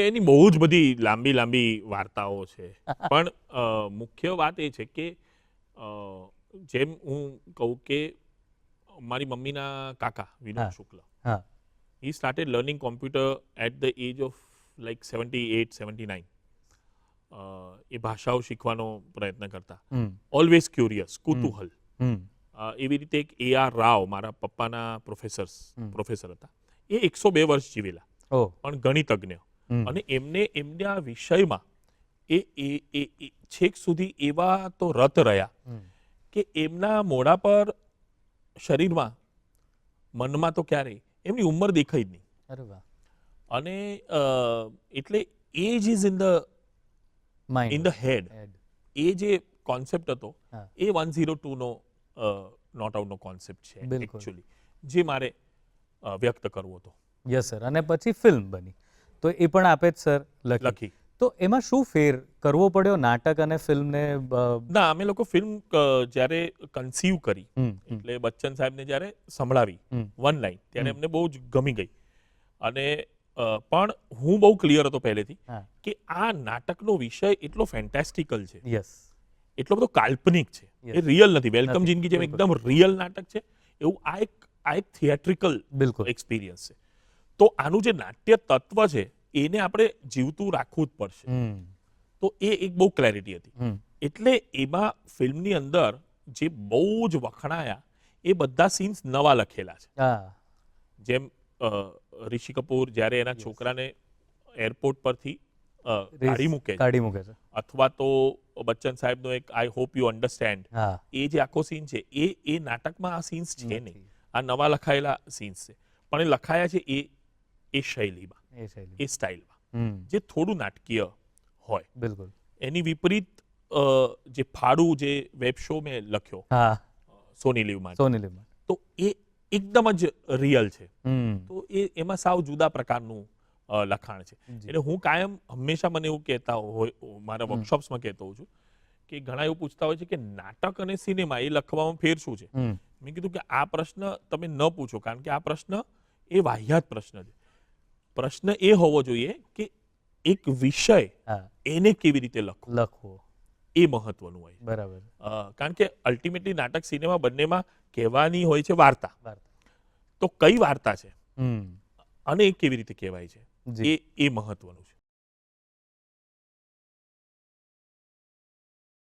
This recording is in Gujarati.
એની બહુ જ બધી લાંબી લાંબી વાર્તાઓ છે, પણ મુખ્ય વાત એ છે કે જેમ હું કહું કે મારી મમ્મીના કાકા વિનોદ શુક્લ, હા he started learning computer at the age of like 78, 79. એ ભાષાઓ શીખવાનો પ્રયત્ન કરતા, ઓલવેઝ ક્યુરિયસ, કુતૂહલ. એવી રીતે એક AR રાવ, મારા પપ્પાના પ્રોફેસર હતા, એ 102 વર્ષ જીવેલા, પણ ગણિતજ્ઞ, અને એમને એમના વિષયમાં એ છેક સુધી એવા તો રત રહ્યા કે એમના મોઢા પર, શરીરમાં, મનમાં તો ક્યારેય એમની ઉંમર દેખાઈ જ નહીં. અરે વાહ. અને એટલે age is in the head. એ જે કોન્સેપ્ટ હતો એ 102 નો નોટ આઉટનો કોન્સેપ્ટ છે એકચ્યુઅલી, જે મારે વ્યક્ત કરવો હતો. Yes sir. અને પછી ફિલ્મ બની, તો એ પણ આપે જ સર લખી. તો એમાં શું ફેર કરવો પડ્યો નાટક અને ફિલ્મને? ના, અમે લોકો ફિલ્મ જ્યારે કન્સીવ કરી, એટલે બચ્ચન સાહેબને જ્યારે સંભળાવી વન લાઈન, ત્યારે એમને બહુ જ ગમી ગઈ. અને પણ હું બહુ ક્લિયર હતો પહેલેથી કે આ નાટકનો વિષય એટલો ફેન્ટાસ્ટિકલ છે, એટલો બધો કાલ્પનિક છે, એ રિયલ નથી. વેલકમ જિંદગી જેમ એકદમ રિયલ નાટક છે, એવું આ એક થિયેટ્રિકલ એક્સપિરિયન્સ છે. તો આનું જે નાટ્ય તત્વ છે એને આપણે જીવતું રાખવું જ પડશે. તો એ એક બહુ ક્લેરિટી હતી. એટલે એમાં ફિલ્મની અંદર જે બહુ જ વખણાયા એ બધા સીન્સ નવા લખેલા છે. જેમ ઋષિ કપૂર જ્યારે એના છોકરાને એરપોર્ટ પરથી કાઢી મૂકે છે, અથવા તો બચ્ચન સાહેબનો એક આઈ હોપ યુ અન્ડરસ્ટેન્ડ, એ જે આખો સીન છે એ નાટકમાં આ સીન્સ છે નહીં, આ નવા લખાયેલા સીન્સ છે, પણ એ લખાયા છે એ શૈલીમાં, એ સ્ટાઇલમાં, જે થોડું નાટકીય હોય. બિલકુલ. એની વિપરીત જે ફાડું જે વેબ શો મેં લખ્યો સોની લીવમાં, તો એ એકદમ જ રિયલ છે. તો એમાં સાવ જુદા પ્રકારનું લખાણ છે. એટલે હું કાયમ હંમેશા મને એવું કહેતા હોય, મારા વર્કશોપ્સમાં કહેતો હોઉં છું કે ઘણા એવું પૂછતા હોય છે કે નાટક અને સિનેમા એ લખવામાં ફેર શું છે. મેં કીધું કે આ પ્રશ્ન તમે ન પૂછો, કારણ કે આ પ્રશ્ન એ વાહિયાત પ્રશ્ન છે. પ્રશ્ન એ હોવો જોઈએ કે એક વિષય એને કેવી રીતે લખવો, એ મહત્વનું હોય. બરાબર. કારણ કે અલ્ટિમેટલી નાટક, સિનેમા બંનેમાં કહેવાની હોય છે વાર્તા. તો કઈ વાર્તા છે અને એ કેવી રીતે કહેવાય છે, એ મહત્વનું છે.